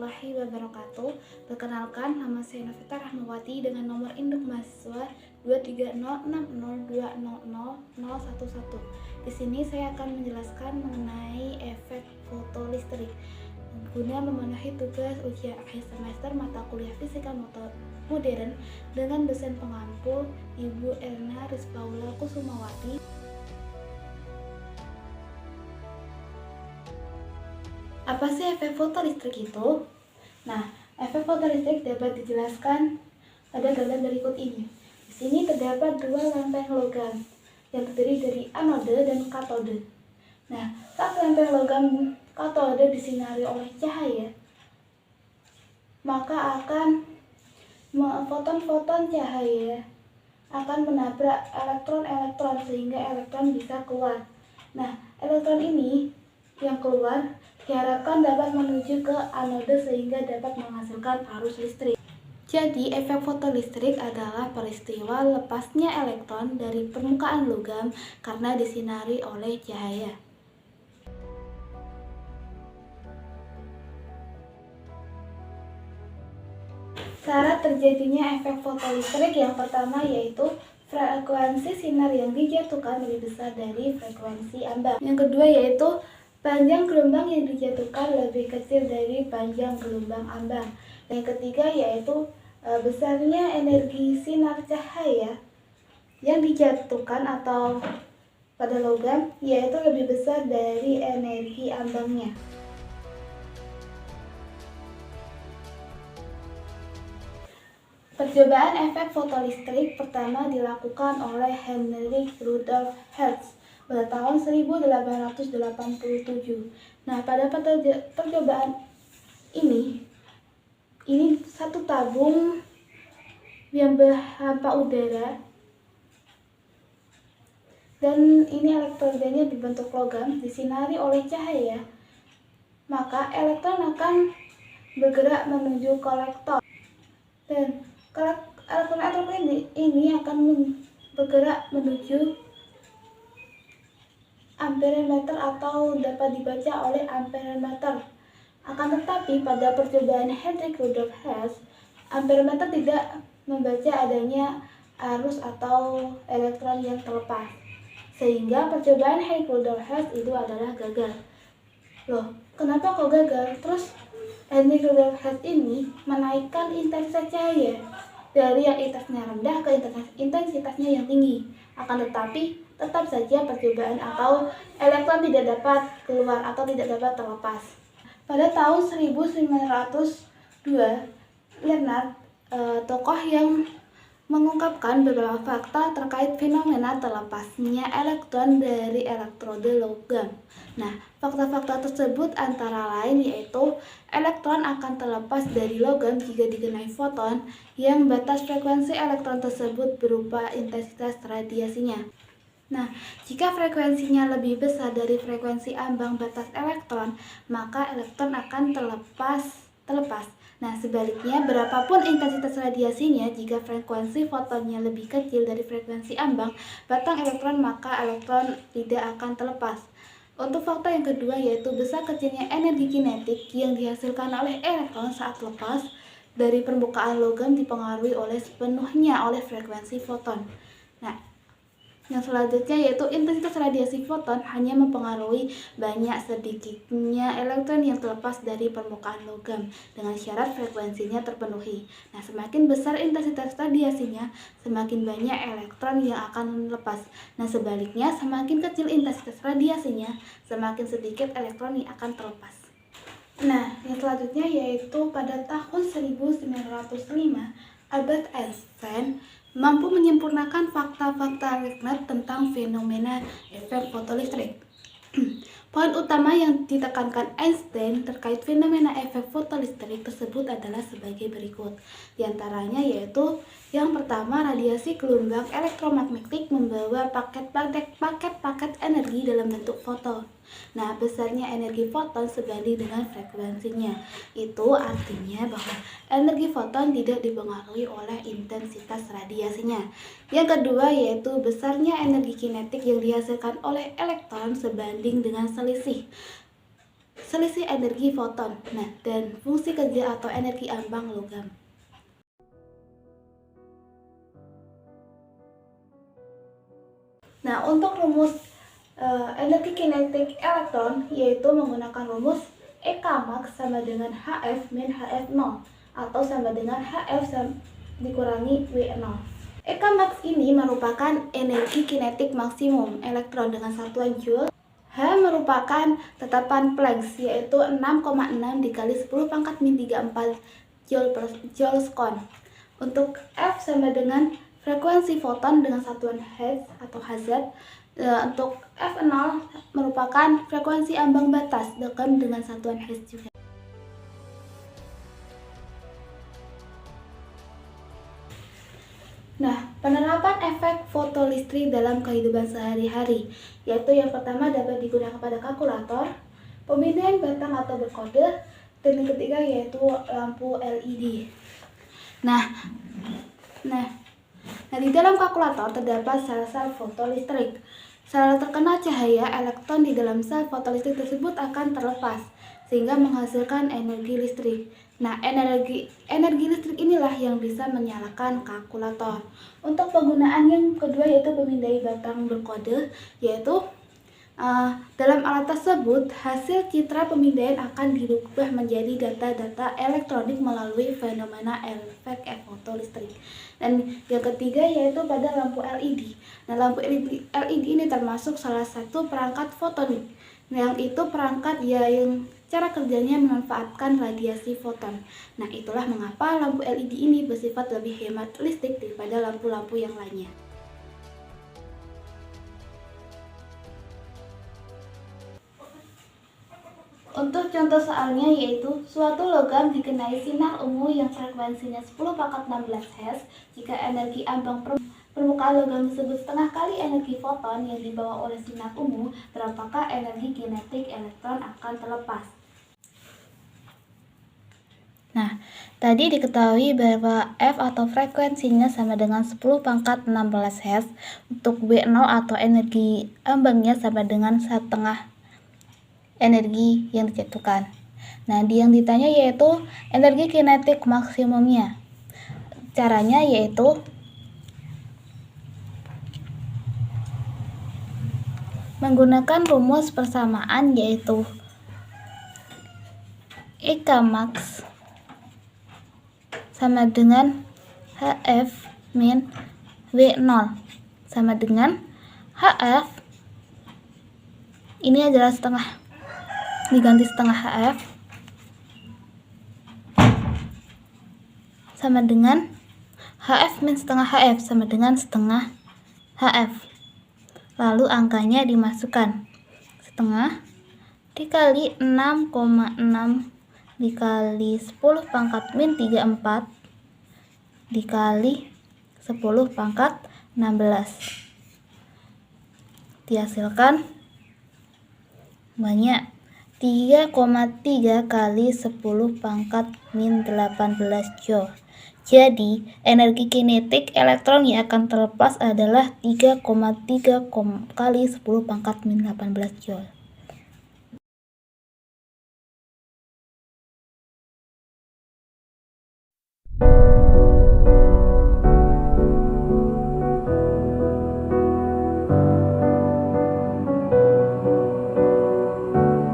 warahmatullahi wabarakatuh. Perkenalkan, nama saya Novita Rahmawati dengan nomor induk mahasiswa 23060200011. Di sini saya akan menjelaskan mengenai efek fotolistrik guna memenuhi tugas ujian akhir semester mata kuliah Fisika Modern dengan dosen pengampu Ibu Erna Rizpaula Kusumawati. Apa sih efek fotolistrik itu? Nah, efek fotolistrik dapat dijelaskan pada gambar berikut ini. Di sini terdapat dua lempeng logam yang terdiri dari anode dan katode. Nah, saat lempeng logam katode disinari oleh cahaya, maka foton-foton cahaya akan menabrak elektron-elektron sehingga elektron bisa keluar. Nah, elektron ini yang keluar diharapkan dapat menuju ke anode sehingga dapat menghasilkan arus listrik. Jadi, efek fotolistrik adalah peristiwa lepasnya elektron dari permukaan logam karena disinari oleh cahaya. Syarat terjadinya efek fotolistrik yang pertama yaitu frekuensi sinar yang dijatuhkan lebih besar dari frekuensi ambang. Yang kedua yaitu panjang gelombang yang dijatuhkan lebih kecil dari panjang gelombang ambang. Dan yang ketiga yaitu besarnya energi sinar cahaya yang dijatuhkan atau pada logam yaitu lebih besar dari energi ambangnya. Percobaan efek fotolistrik pertama dilakukan oleh Heinrich Rudolf Hertz pada tahun 1887. Nah, pada percobaan ini satu tabung yang berhampa udara dan ini elektrodanya berbentuk logam disinari oleh cahaya, maka elektron akan bergerak menuju kolektor dan elektron-elektron ini akan bergerak menuju amperemeter atau dapat dibaca oleh amperemeter. Akan tetapi pada percobaan Heinrich Rudolf Hertz, amperemeter tidak membaca adanya arus atau elektron yang terlepas, sehingga percobaan Heinrich Rudolf Hertz itu adalah gagal. Loh, kenapa kok gagal? Terus Heinrich Rudolf Hertz ini menaikkan intensitas cahaya dari yang intensitasnya rendah ke intensitasnya yang tinggi. Akan tetapi tetap saja percobaan atau elektron tidak dapat keluar atau tidak dapat terlepas. Pada tahun 1902, Leonard, tokoh yang mengungkapkan beberapa fakta terkait fenomena terlepasnya elektron dari elektrode logam. Nah, fakta-fakta tersebut antara lain yaitu elektron akan terlepas dari logam jika dikenai foton yang batas frekuensi elektron tersebut berupa intensitas radiasinya. Nah, jika frekuensinya lebih besar dari frekuensi ambang batas elektron, maka elektron akan terlepas. Nah, sebaliknya, berapapun intensitas radiasinya, jika frekuensi fotonnya lebih kecil dari frekuensi ambang batang elektron, maka elektron tidak akan terlepas. Untuk fakta yang kedua yaitu besar kecilnya energi kinetik yang dihasilkan oleh elektron saat lepas dari permukaan logam dipengaruhi sepenuhnya oleh frekuensi foton. Nah, yang selanjutnya yaitu intensitas radiasi foton hanya mempengaruhi banyak sedikitnya elektron yang terlepas dari permukaan logam dengan syarat frekuensinya terpenuhi. Nah, semakin besar intensitas radiasinya, semakin banyak elektron yang akan lepas. Nah, sebaliknya, semakin kecil intensitas radiasinya, semakin sedikit elektron yang akan terlepas. Nah, yang selanjutnya yaitu pada tahun 1905, Albert Einstein mampu menyempurnakan fakta-fakta Leibniz tentang fenomena efek fotolistrik. Poin utama yang ditekankan Einstein terkait fenomena efek fotolistrik tersebut adalah sebagai berikut. Di antaranya yaitu yang pertama, radiasi gelombang elektromagnetik membawa paket-paket energi dalam bentuk foton. Nah, besarnya energi foton sebanding dengan frekuensinya. Itu artinya bahwa energi foton tidak dipengaruhi oleh intensitas radiasinya. Yang kedua yaitu besarnya energi kinetik yang dihasilkan oleh elektron sebanding dengan selisih selisih energi foton. Nah, dan fungsi kerja atau energi ambang logam. Nah, untuk rumus energi kinetik elektron yaitu menggunakan rumus EK sama dengan HF min HF0 atau sama dengan HF dikurangi W0. EK ini merupakan energi kinetik maksimum elektron dengan satuan Joule. H merupakan tetapan Planck yaitu 6,6 dikali 10 pangkat min 34 Joule sekon. Untuk F sama dengan frekuensi foton dengan satuan Hertz atau Hz. Untuk F0 merupakan frekuensi ambang batas dengan satuan Hertz juga. Nah, penerapan efek fotolistrik dalam kehidupan sehari-hari, yaitu yang pertama dapat digunakan pada kalkulator, pemindaian batang atau berkode, dan yang ketiga yaitu lampu LED. Nah, di dalam kalkulator terdapat sel-sel fotolistrik. Setelah terkena cahaya, elektron di dalam sel fotolistrik tersebut akan terlepas, sehingga menghasilkan energi listrik. Nah, energi listrik inilah yang bisa menyalakan kalkulator. Untuk penggunaan yang kedua yaitu pemindai batang berkode, yaitu dalam alat tersebut, hasil citra pemindaian akan dirubah menjadi data-data elektronik melalui fenomena efek fotolistrik. Dan yang ketiga yaitu pada lampu LED. Nah, lampu LED ini termasuk salah satu perangkat fotonik, yang itu perangkat yang cara kerjanya memanfaatkan radiasi foton. Nah, itulah mengapa lampu LED ini bersifat lebih hemat listrik daripada lampu-lampu yang lainnya. Untuk contoh soalnya yaitu suatu logam dikenai sinar ungu yang frekuensinya 10 pangkat 16 Hz jika energi ambang permukaan logam tersebut setengah kali energi foton yang dibawa oleh sinar ungu, berapakah energi kinetik elektron akan terlepas? Nah, tadi diketahui bahwa F atau frekuensinya sama dengan 10 pangkat 16 Hz. Untuk W0 atau energi ambangnya sama dengan setengah energi yang dijatuhkan. Nah, yang ditanya yaitu energi kinetik maksimumnya. Caranya yaitu menggunakan rumus persamaan yaitu EK max sama dengan HF min W0 sama dengan HF ini adalah setengah, diganti setengah HF sama dengan HF min setengah HF sama dengan setengah HF. Lalu angkanya dimasukkan, setengah dikali 6,6 dikali 10 pangkat min 34 dikali 10 pangkat 16 dihasilkan banyak 3,3 kali 10 pangkat min 18 Joule. Jadi, energi kinetik elektron yang akan terlepas adalah 3,3 kali 10 pangkat min 18 Joule.